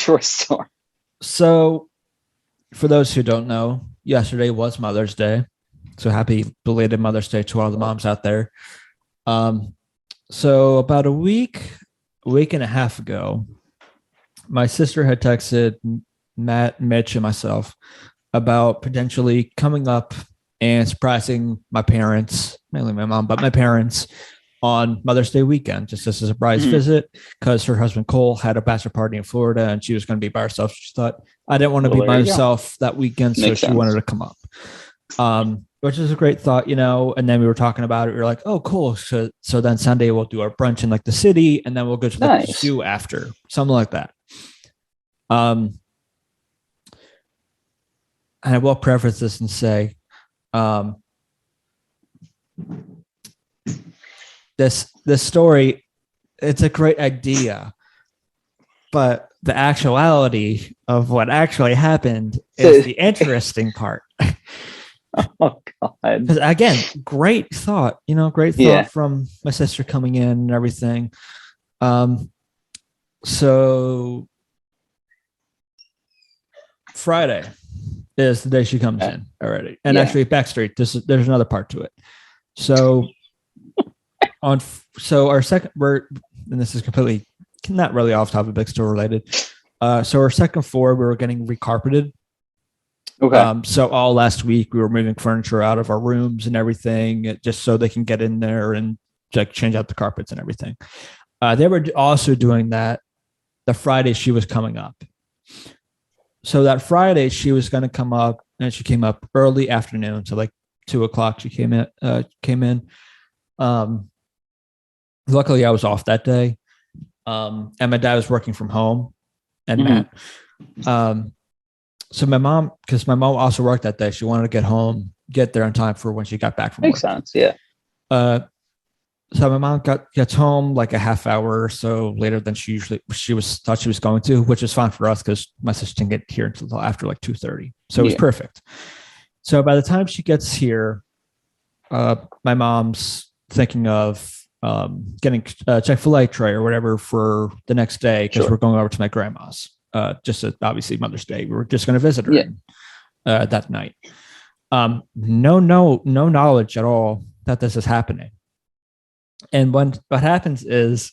Short story. So, for those who don't know, yesterday was Mother's Day. So happy belated Mother's Day to all the moms out there. Um, so about a week and a half ago, my sister had texted Matt, Mitch, and myself about potentially coming up and surprising my parents, mainly my mom, but my parents on Mother's Day weekend, just as a surprise visit, because her husband Cole had a bachelor party in Florida and she was going to be by herself. She thought I didn't want to be by myself that weekend, so she wanted to come up. Which is a great thought, you know. And then we were talking about it. We were like, "Oh, cool." So then Sunday we'll do our brunch in like the city, and then we'll go to the zoo after, something like that. And I will preface this and say, this story, it's a great idea, but the actuality of what actually happened is the interesting part. Oh God! Because again, great thought, great thought from my sister coming in and everything. So Friday is the day she comes in already, and actually backstreet. There's another part to it. So our second, and this is completely not really off topic, but still related. So our second floor, we were getting recarpeted. Okay. So all last week we were moving furniture out of our rooms and everything, just so they can get in there and like change out the carpets and everything. They were also doing that the Friday she was coming up. So that Friday she was going to come up, and she came up early afternoon, so like 2:00 she came in. Luckily I was off that day, and my dad was working from home, and Matt. So my mom, because my mom also worked that day, she wanted to get there on time for when she got back from work. Makes sense, yeah. So my mom gets home like a half hour or so later than she thought she was going to, which is fine for us because my sister didn't get here until after like 2:30. So it was perfect. So by the time she gets here, my mom's thinking of getting a Chick-fil-A tray or whatever for the next day, because we're going over to my grandma's. Just obviously Mother's Day. We were just going to visit her that night. No knowledge at all that this is happening. And what happens is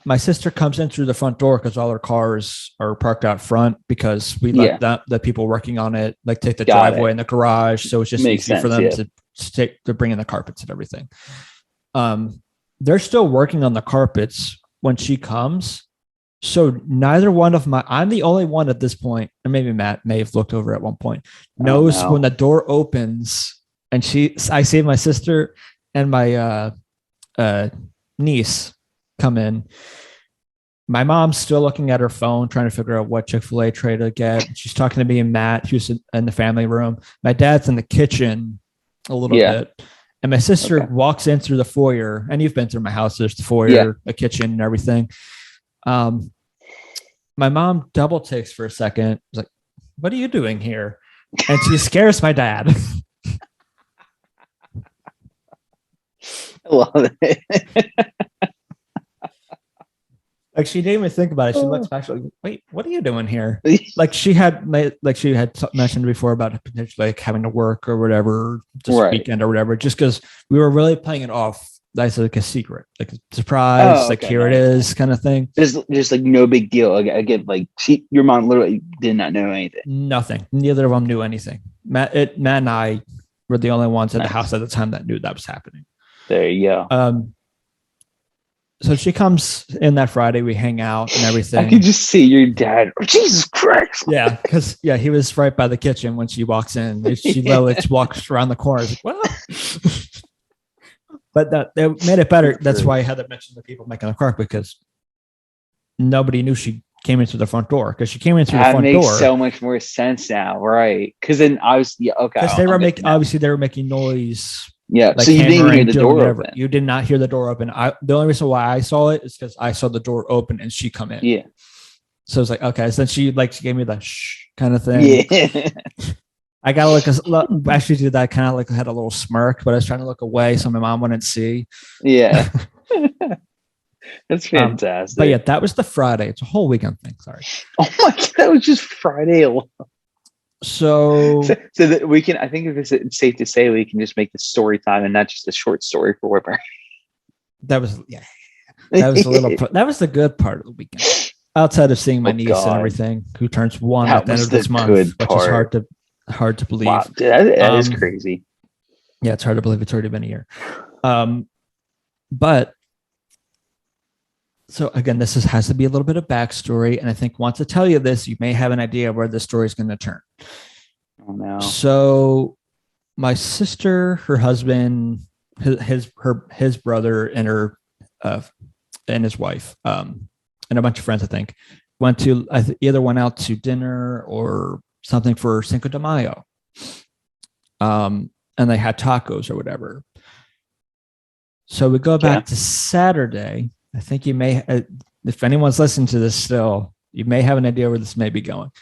my sister comes in through the front door because all her cars are parked out front, because we let the people working on it like take the driveway and the garage. So it's just easy for them to bring in the carpets and everything. They're still working on the carpets when she comes. So neither one of I'm the only one at this point, and maybe Matt may have looked over at one point, knows when the door opens and I see my sister and my niece come in. My mom's still looking at her phone, trying to figure out what Chick-fil-A tray to get. She's talking to me and Matt, who's in the family room. My dad's in the kitchen a little bit. And my sister walks in through the foyer, and you've been through my house. There's the foyer, a kitchen and everything. My mom double takes for a second. She's like, "What are you doing here?" And she scares my dad. I love it. Like, she didn't even think about it. She looks back, like, "Wait, what are you doing here?" Like she had mentioned before about potentially like having to work or whatever this weekend or whatever, just because we were really playing it off as like a secret, like a surprise, here it is kind of thing. Just like no big deal. Again, like your mom literally did not know anything. Nothing. Neither of them knew anything. Matt and I were the only ones at the house at the time that knew that was happening. There you go. So she comes in that Friday, we hang out and everything. I can just see your dad. Oh, Jesus Christ. Yeah, because he was right by the kitchen when she walks in. She literally walks around the corner. Like, well, but that made it better. That's why I had to mention the people making the carpet, because nobody knew she came in through the front door, because she came in through the front door. That makes so much more sense now, right? Because then I was because they were making noise. Yeah, like, so you didn't hear the door open. You did not hear the door open. The only reason why I saw it is because I saw the door open and she come in. Yeah. So it's like, okay. So then she gave me the shh kind of thing. Yeah. I got actually did that, kind of like had a little smirk, but I was trying to look away so my mom wouldn't see. Yeah. That's But yeah, fantastic. that was the Friday. It's a whole weekend thing. Sorry. Oh my god, that was just Friday alone. So So that we can, I think if it's safe to say, we can just make this story time and not just a short story for Whipper. that was that was a little. That was the good part of the weekend. Outside of seeing my Oh niece and god, everything, who turns 1 at that the end was of the this month, good which is part. hard to Wow, believe. dude, that is Um, crazy. yeah, it's hard to believe it's already been a year. But so again, has to be a little bit of backstory, and I think once I tell you this, you may have an idea where the story is going to turn. Oh no. So my sister, her husband, his brother, and her and his wife, and a bunch of friends, I think, either went out to dinner or something for Cinco de Mayo, and they had tacos or whatever. So we go back to Saturday. I think you may, if anyone's listening to this still, you may have an idea where this may be going.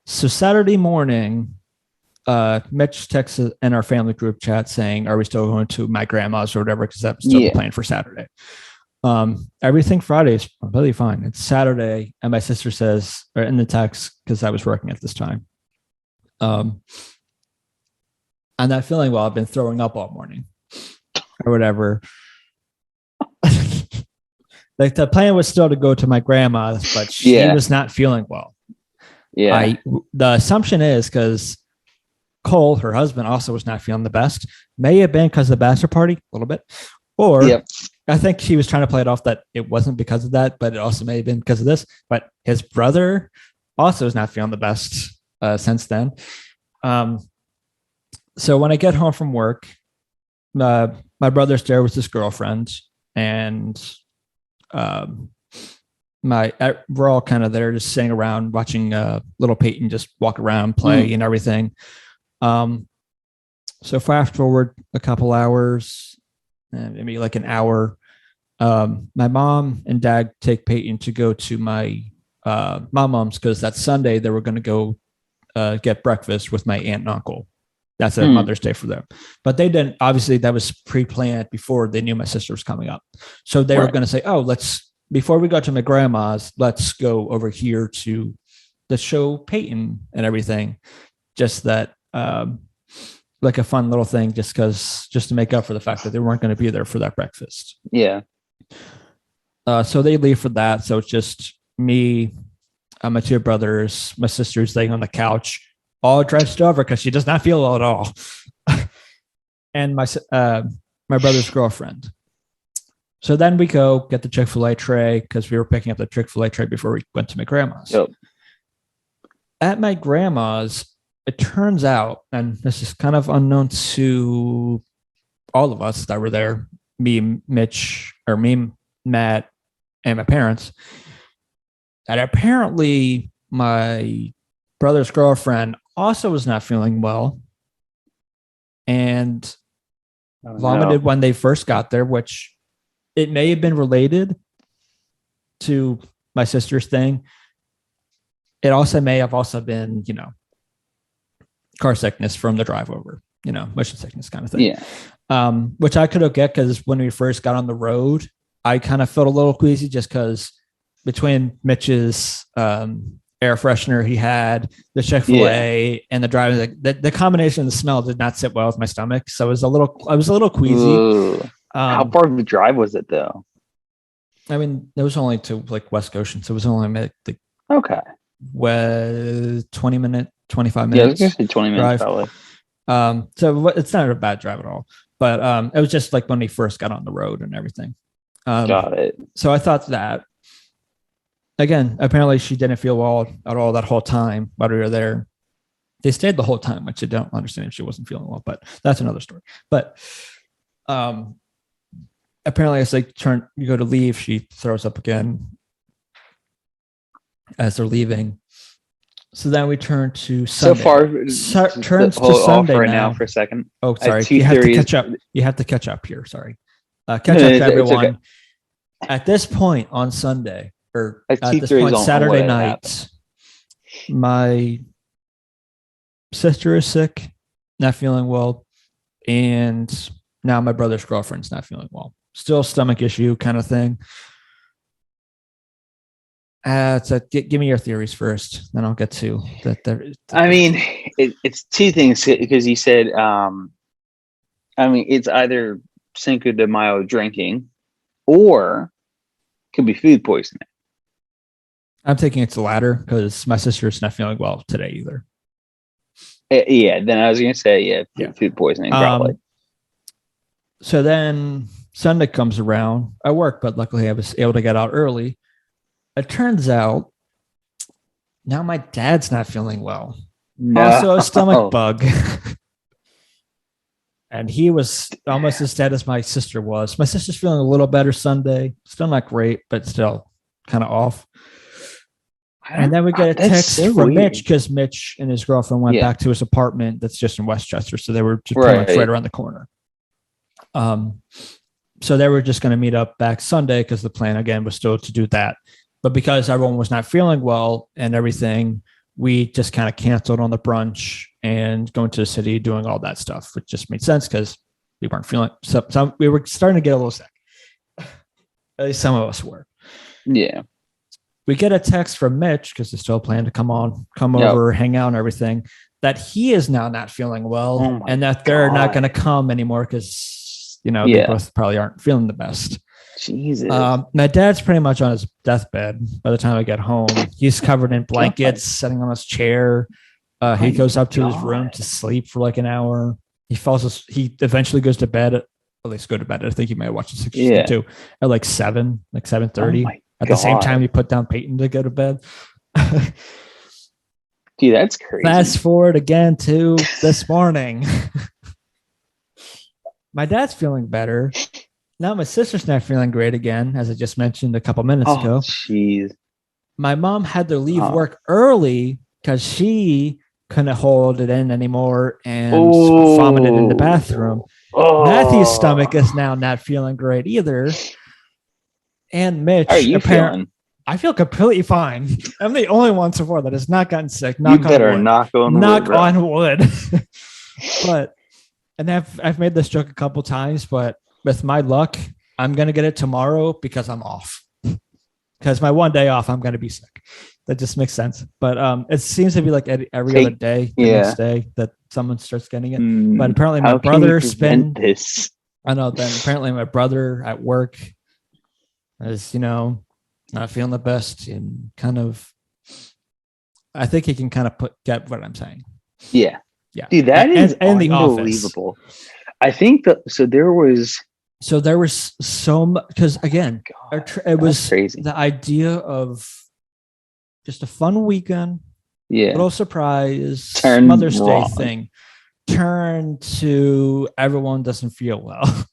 So Saturday morning, Mitch texts in our family group chat saying, "Are we still going to my grandma's or whatever?" Because that's still the plan for Saturday. Everything Friday is completely fine. It's Saturday, and my sister says, or in the text, because I was working at this time, I'm not feeling well. I've been throwing up all morning, or whatever. Like the plan was still to go to my grandma's, but she was not feeling well. Yeah. The assumption is because Cole, her husband, also was not feeling the best. May have been because of the bachelor party, a little bit. Or I think she was trying to play it off that it wasn't because of that, but it also may have been because of this. But his brother also is not feeling the best since then. So when I get home from work, my brother's there with his girlfriend, and we're all kind of there just sitting around watching little Peyton just walk around, play and everything. So fast forward a couple hours, maybe like an hour. My mom and dad take Peyton to go to my mom's because that Sunday they were going to go get breakfast with my aunt and uncle. That's a Mother's Day for them. But they didn't, obviously that was pre-planned before they knew my sister was coming up. So they were going to say, oh, before we go to my grandma's, let's go over here to the show Peyton and everything. Just that, like a fun little thing, just to make up for the fact that they weren't going to be there for that breakfast. Yeah. So they leave for that. So it's just me, my two brothers, my sister's laying on the couch, all drenched over because she does not feel well at all. And my brother's girlfriend. So then we go get the Chick-fil-A tray because we were picking up the Chick-fil-A tray before we went to my grandma's. Yep. At my grandma's, it turns out, and this is kind of unknown to all of us that were there, me, Mitch, or me, Matt, and my parents, that apparently my brother's girlfriend also was not feeling well and vomited when they first got there, which it may have been related to my sister's thing. It also may have also been, car sickness from the drive over, motion sickness kind of thing. Yeah. Which I could get because when we first got on the road, I kind of felt a little queasy just because between Mitch's air freshener he had, the Chick-fil-A, and the driving, the combination of the smell did not sit well with my stomach. So I was a little queasy. How far of a drive was it though? I mean, it was only to like West Goshen, so it was only like 25 minutes. Yeah, I was gonna say 20 minutes drive. Probably. So it's not a bad drive at all, but it was just like when we first got on the road and everything. Got it. So I thought that. Again, apparently she didn't feel well at all that whole time while we were there. They stayed the whole time, which I don't understand if she wasn't feeling well, but that's another story. But apparently as they you go to leave, she throws up again as they're leaving. So then we turn to Sunday. So far, turns to Sunday right now for a second. Oh, sorry. You have to catch up. You have to catch up here. Sorry. Catch up to everyone. Okay. At this point on Sunday, or at this point Saturday night, my sister is sick, not feeling well, and now my brother's girlfriend's not feeling well. Still stomach issue kind of thing. So give me your theories first, then I'll get to that. I mean, it's two things because he said, I mean, it's either Cinco de Mayo drinking or could be food poisoning. I'm thinking it's the latter because my sister's not feeling well today either. Yeah, then I was going to say, yeah, food poisoning probably. So then Sunday comes around. I work, but luckily I was able to get out early. It turns out now my dad's not feeling well. No. Also a stomach bug. And he was almost as dead as my sister was. My sister's feeling a little better Sunday. Still not great, but still kind of off. And then we get a text from Mitch because Mitch and his girlfriend went back to his apartment that's just in Westchester. So they were just pretty much right around the corner. So they were just going to meet up back Sunday because the plan, again, was still to do that. But because everyone was not feeling well and everything, we just kind of canceled on the brunch and going to the city, doing all that stuff, which just made sense because we weren't feeling so we were starting to get a little sick. At least some of us were. Yeah. We get a text from Mitch because they still plan to come over, hang out and everything, that he is now not feeling well and that they're not going to come anymore because, they both probably aren't feeling the best. Jesus. My dad's pretty much on his deathbed by the time I get home. He's covered in blankets, sitting on his chair. He goes up to his room to sleep for like an hour. He eventually goes to bed, at least go to bed. I think he might watch the 62 at like 7:30. At the same time, he put down Peyton to go to bed. Dude, that's crazy. Fast forward again to this morning. My dad's feeling better. Now my sister's not feeling great again, as I just mentioned a couple minutes ago. Jeez. My mom had to leave work early because she couldn't hold it in anymore and vomited in the bathroom. Matthew's stomach is now not feeling great either. And Mitch, how are you feeling? I feel completely fine. I'm the only one so far that has not gotten sick. You better knock on wood. But, and I've made this joke a couple times, but with my luck, I'm going to get it tomorrow because I'm off. Because my one day off, I'm going to be sick. That just makes sense. But it seems to be like every other day, the next day, that someone starts getting it. But apparently my brother this. I know. Then apparently my brother at work is, not feeling the best and kind of, I think he can kind of get what I'm saying. Yeah. Yeah. Dude, that is unbelievable. I think there was so much, because again, it was crazy. The idea of just a fun weekend, little surprise, Mother's Day thing, turned to everyone doesn't feel well.